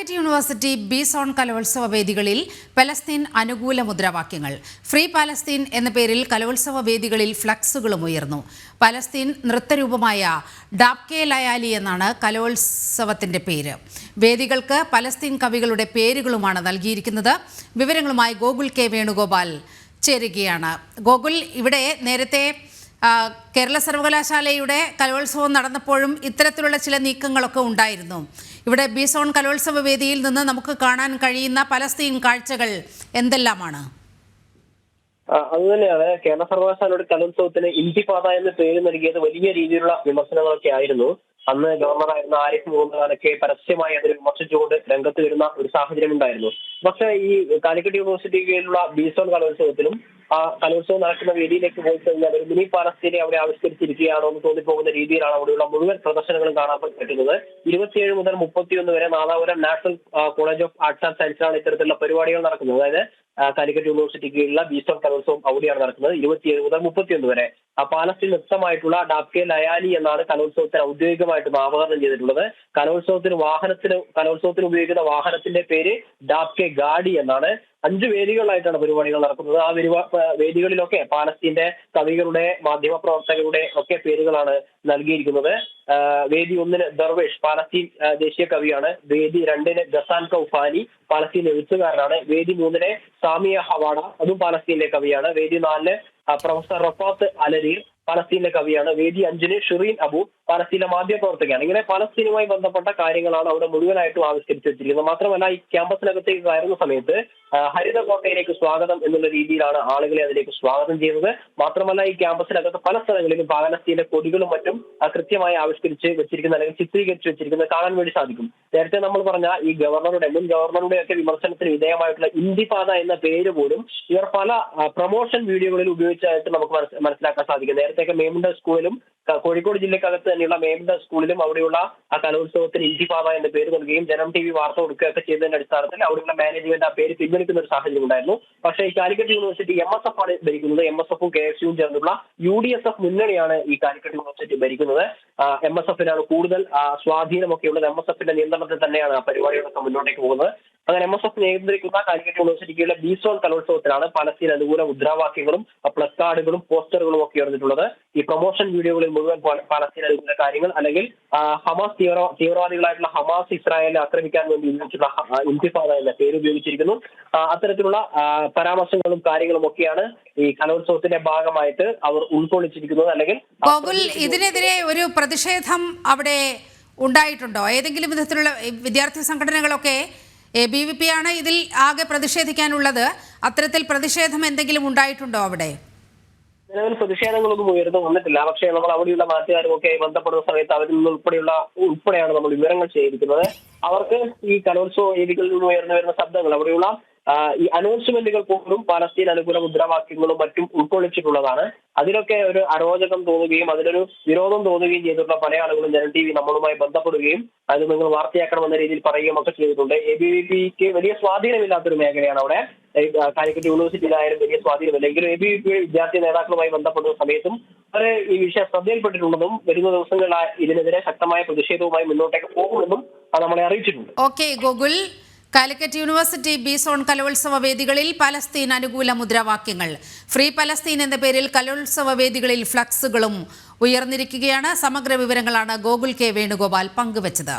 Calicut university B-zone കലോത്സവ വേദികളിൽ Palestine അനുകൂല മുദ്രാവാക്യങ്ങൾ. ഫ്രീ പാലസ്തീൻ എന്ന പേരിൽ കലോത്സവ വേദികളിൽ ഫ്ലക്സുകളും ഉയർന്നു. പലസ്തീൻ നൃത്തരൂപമായ ഡാബ്കെ ലയാലി എന്നാണ് കലോത്സവത്തിന്റെ പേര്. വേദികൾക്ക് പലസ്തീൻ കവികളുടെ പേരുകളുമാണ് നൽകിയിരിക്കുന്നത്. വിവരങ്ങളുമായി ഗോകുൽ കെ വേണുഗോപാൽ ചേരുകയാണ്. ഗോകുൽ, ഇവിടെ നേരത്തെ കേരള സർവകലാശാലയുടെ കലോത്സവം നടന്നപ്പോഴും ഇത്തരത്തിലുള്ള ചില നീക്കങ്ങളൊക്കെ ഉണ്ടായിരുന്നു. ഇവിടെ ബി-സോൺ കലോത്സവ വേദിയിൽ നിന്ന് നമുക്ക് കാണാൻ കഴിയുന്ന പലസ്തീൻ കാഴ്ചകൾ എന്തെല്ലാമാണ്? അതുതന്നെയാണ് കേരള സർവകലാശാലയുടെ കലോത്സവത്തിന് ഇന്തിഫാദ എന്ന് പേര് നൽകിയത് വലിയ രീതിയിലുള്ള വിമർശനങ്ങളൊക്കെ ആയിരുന്നു. അന്ന് ഗവർണറായിരുന്ന ആരിഫ് മുഹമ്മദ് ഖാനൊക്കെ പരസ്യമായി അതിനെ വിമർശിച്ചുകൊണ്ട് രംഗത്ത് വരുന്ന ഒരു സാഹചര്യം ഉണ്ടായിരുന്നു. പക്ഷേ ഈ കാലിക്കറ്റ് യൂണിവേഴ്സിറ്റിയിലുള്ള ബി-സോൺ കലോത്സവത്തിലും ആ കലോത്സവം നടക്കുന്ന വേദിയിലേക്ക് പോയി കഴിഞ്ഞാൽ ഒരു മിനി പാലസ്തീനെ അവിടെ ആവിഷ്കരിച്ചിരിക്കുകയാണോ എന്ന് തോന്നിപ്പോകുന്ന രീതിയിലാണ് അവിടെയുള്ള മുഴുവൻ പ്രദർശനങ്ങളും കാണാൻ പറ്റുന്നത്. 27 മുതൽ 31 വരെ Nadapuram national college of arts and സയൻസിലാണ് ഇത്തരത്തിലുള്ള പരിപാടികൾ നടക്കുന്നത്. അതായത് കാലിക്കറ്റ് യൂണിവേഴ്സിറ്റിക്ക് കീഴിലുള്ള ബി-സോൺ കലോത്സവം അവിടെയാണ് നടക്കുന്നത് 27 മുതൽ 31 വരെ. പാലസ്തീൻ നൃത്തമായിട്ടുള്ള ഡാബ്കെ ലയാലി എന്നാണ് കലോത്സവത്തിന് ഔദ്യോഗികമായിട്ട് നാമകരണം ചെയ്തിട്ടുള്ളത്. കലോത്സവത്തിന് ഉപയോഗിക്കുന്ന വാഹനത്തിന്റെ പേര് ഡാബ്കെ ഗാഡി എന്നാണ്. 5 വേദികളിലായിട്ടാണ് പരിപാടികൾ നടക്കുന്നത്. ആ വേദികളിലൊക്കെ പാലസ്തീന്റെ കവികളുടെ, മാധ്യമപ്രവർത്തകരുടെ ഒക്കെ പേരുകളാണ് നൽകിയിരിക്കുന്നത്. വേദി 1 ദർവേഷ്, പാലസ്തീൻ ദേശീയ കവിയാണ്. വേദി 2 ഗസാൻ കൗഫാനി, പാലസ്തീൻ എഴുത്തുകാരനാണ്. വേദി 3 സാമിയ ഹവാഡ, അതും പാലസ്തീനിലെ കവിയാണ്. വേദി 4 പ്രൊഫസർ റഫാത്ത് അലരീർ, പാലസ്തീനിലെ കവിയാണ്. വേദി 5 ഷിറീൻ അബു, പാലസ്തീനിലെ മാധ്യമപ്രവർത്തകയാണ്. ഇങ്ങനെ പാലസ്തീനുമായി ബന്ധപ്പെട്ട കാര്യങ്ങളാണ് അവിടെ മുഴുവനായിട്ടും ആവിഷ്കരിച്ചു വെച്ചിരിക്കുന്നത്. മാത്രമല്ല ഈ ക്യാമ്പസിനകത്തേക്ക് കയറുന്ന സമയത്ത് ഹരിത കോട്ടയിലേക്ക് സ്വാഗതം എന്നുള്ള രീതിയിലാണ് ആളുകളെ അതിലേക്ക് സ്വാഗതം ചെയ്യുന്നത്. മാത്രമല്ല ഈ ക്യാമ്പസിനകത്ത് പല സ്ഥലങ്ങളിലും പാലസ്തീന്റെ കൊടികളും മറ്റും കൃത്യമായി ആവിഷ്കരിച്ച് വെച്ചിരിക്കുന്ന അല്ലെങ്കിൽ ചിത്രീകരിച്ച് വെച്ചിരിക്കുന്നത് കാണാൻ വേണ്ടി സാധിക്കും. നേരത്തെ നമ്മൾ പറഞ്ഞ ഈ മുൻ ഗവർണറുടെ ഒക്കെ വിമർശനത്തിന് വിധേയമായിട്ടുള്ള ഇന്തിഫാദ എന്ന പേര് പോലും ഇവർ പല പ്രൊമോഷൻ വീഡിയോകളിൽ ഉപയോഗിച്ചായിട്ട് നമുക്ക് മനസ്സിലാക്കാൻ സാധിക്കും. നേരത്തെയൊക്കെ മേമുണ്ട സ്കൂളിലും കോഴിക്കോട് ജില്ലക്കകത്ത് തന്നെയുള്ള മേമുണ്ട സ്കൂളിലും അവിടെയുള്ള ആ കലോത്സവത്തിന് ഇന്തിഫാദ എന്ന പേര് നൽകുകയും ജനം TV വാർത്ത കൊടുക്കുകയൊക്കെ ചെയ്തതിന്റെ അടിസ്ഥാനത്തിൽ അവിടെയുള്ള മാനേജ്മെന്റ് ആ പേര് പിൻവലിക്കുന്ന ഒരു സാഹചര്യം ഉണ്ടായിരുന്നു. പക്ഷേ ഈ കാലിക്കറ്റ് യൂണിവേഴ്സിറ്റി MSF ആണ് ഭരിക്കുന്നത്. MSF-ഉം KSU-വും ചേർന്നുള്ള UDSF മുന്നണിയാണ് ഈ കാലിക്കറ്റ് യൂണിവേഴ്സിറ്റി ഭരിക്കുന്നത്. MSF-നാണ് കൂടുതൽ സ്വാധീനമൊക്കെ ഉള്ളത്. MSF-ന്റെ നിയന്ത്രണത്തിൽ തന്നെയാണ് ആ പരിപാടികളൊക്കെ മുന്നോട്ടേക്ക് പോകുന്നത്. അങ്ങനെ MSF നിയന്ത്രിക്കുന്ന കാലിക്കറ്റ് യൂണിവേഴ്സിറ്റിയുടെ ബി-സോൺ കലോത്സവത്തിലാണ് പലസ്തീൻ അനുകൂല മുദ്രാവാക്യങ്ങളും പ്ലക്കാർഡുകളും പോസ്റ്ററുകളും ഒക്കെ ഉയർന്നിട്ടുള്ളത്. ഈ പ്രൊമോഷൻ വീഡിയോകളിൽ മുഴുവൻ പലസ്തീൻ അനുകൂല കാര്യങ്ങൾ, അല്ലെങ്കിൽ ഹമാസ് തീവ്രവാദികളായിട്ടുള്ള ഹമാസ് ഇസ്രായേലിനെ ആക്രമിക്കാൻ വേണ്ടി ഉപയോഗിച്ചിട്ടുള്ള ഇന്തിഫാദ എന്ന പേര് ഉപയോഗിച്ചിരിക്കുന്നു. അത്തരത്തിലുള്ള പരാമർശങ്ങളും കാര്യങ്ങളും ഒക്കെയാണ് ഈ കലോത്സവത്തിന്റെ ഭാഗമായിട്ട് അവർ ഉൾക്കൊള്ളിച്ചിരിക്കുന്നത്. അല്ലെങ്കിൽ ഇതിനെതിരെ ഒരു പ്രതിഷേധം അവിടെ ഉണ്ടായിട്ടുണ്ടോ? ഏതെങ്കിലും വിധത്തിലുള്ള വിദ്യാർത്ഥി സംഘടനകളൊക്കെ ABVP ആണ് ഇതിൽ ആകെ പ്രതിഷേധിക്കാനുള്ളത്. അത്തരത്തിൽ പ്രതിഷേധം എന്തെങ്കിലും ഉണ്ടായിട്ടുണ്ടോ അവിടെ? നിലവിൽ പ്രതിഷേധങ്ങളൊന്നും ഉയർന്നു വന്നിട്ടില്ല. പക്ഷേ നമ്മൾ അവിടെയുള്ള നാട്ടുകാരും ഒക്കെ ബന്ധപ്പെടുന്ന സമയത്ത് അവരിൽ നിന്ന് ഉൾപ്പെടെയാണ് നമ്മൾ വിവരങ്ങൾ ശേഖരിക്കുന്നത്. അവർക്ക് ഈ കലോത്സവ വേദികളിൽ നിന്ന് ഉയർന്നു വരുന്ന ശബ്ദങ്ങൾ, അവിടെയുള്ള ഈ അനൗൺസ്മെന്റുകൾ പോലും പലസ്തീൻ അനുകൂല മുദ്രാവാക്യങ്ങളും മറ്റും ഉൾക്കൊള്ളിച്ചിട്ടുള്ളതാണ്. അതിലൊക്കെ ഒരു അരോചകം തോന്നുകയും അതിലൊരു വിരോധം തോന്നുകയും ചെയ്തിട്ടുള്ള പല ആളുകളും ജനം TV നമ്മളുമായി ബന്ധപ്പെടുകയും അത് നിങ്ങൾ വാർത്തയാക്കണമെന്ന രീതിയിൽ പറയുകയും ഒക്കെ ചെയ്തിട്ടുണ്ട്. ABVPക്ക് വലിയ സ്വാധീനമില്ലാത്തൊരു മേഖലയാണ് അവിടെ. കാലിക്കറ്റ് യൂണിവേഴ്സിറ്റിയിലായാലും വലിയ സ്വാധീനമില്ല. എങ്കിലും ABVP വിദ്യാർത്ഥി നേതാക്കളുമായി ബന്ധപ്പെടുന്ന സമയത്തും അവർ ഈ വിഷയം ശ്രദ്ധയിൽപ്പെട്ടിട്ടുണ്ടെന്നും വരുന്ന ദിവസങ്ങളിൽ ഇതിനെതിരെ ശക്തമായ പ്രതിഷേധവുമായി മുന്നോട്ടേക്ക് പോകുമെന്നും നമ്മളെ അറിയിച്ചിട്ടുണ്ട്. Okay Gokul, Calicut university B-zone കലോത്സവ വേദികളിൽ പലസ്തീൻ അനുകൂല മുദ്രാവാക്യങ്ങൾ. ഫ്രീ പലസ്തീൻ എന്ന പേരിൽ കലോത്സവ വേദികളിൽ ഫ്ലക്സുകളും ഉയർന്നിരിക്കുകയാണ്. സമഗ്ര വിവരങ്ങളാണ് ഗോകുൽ കെ വേണുഗോപാൽ പങ്കുവച്ചത്.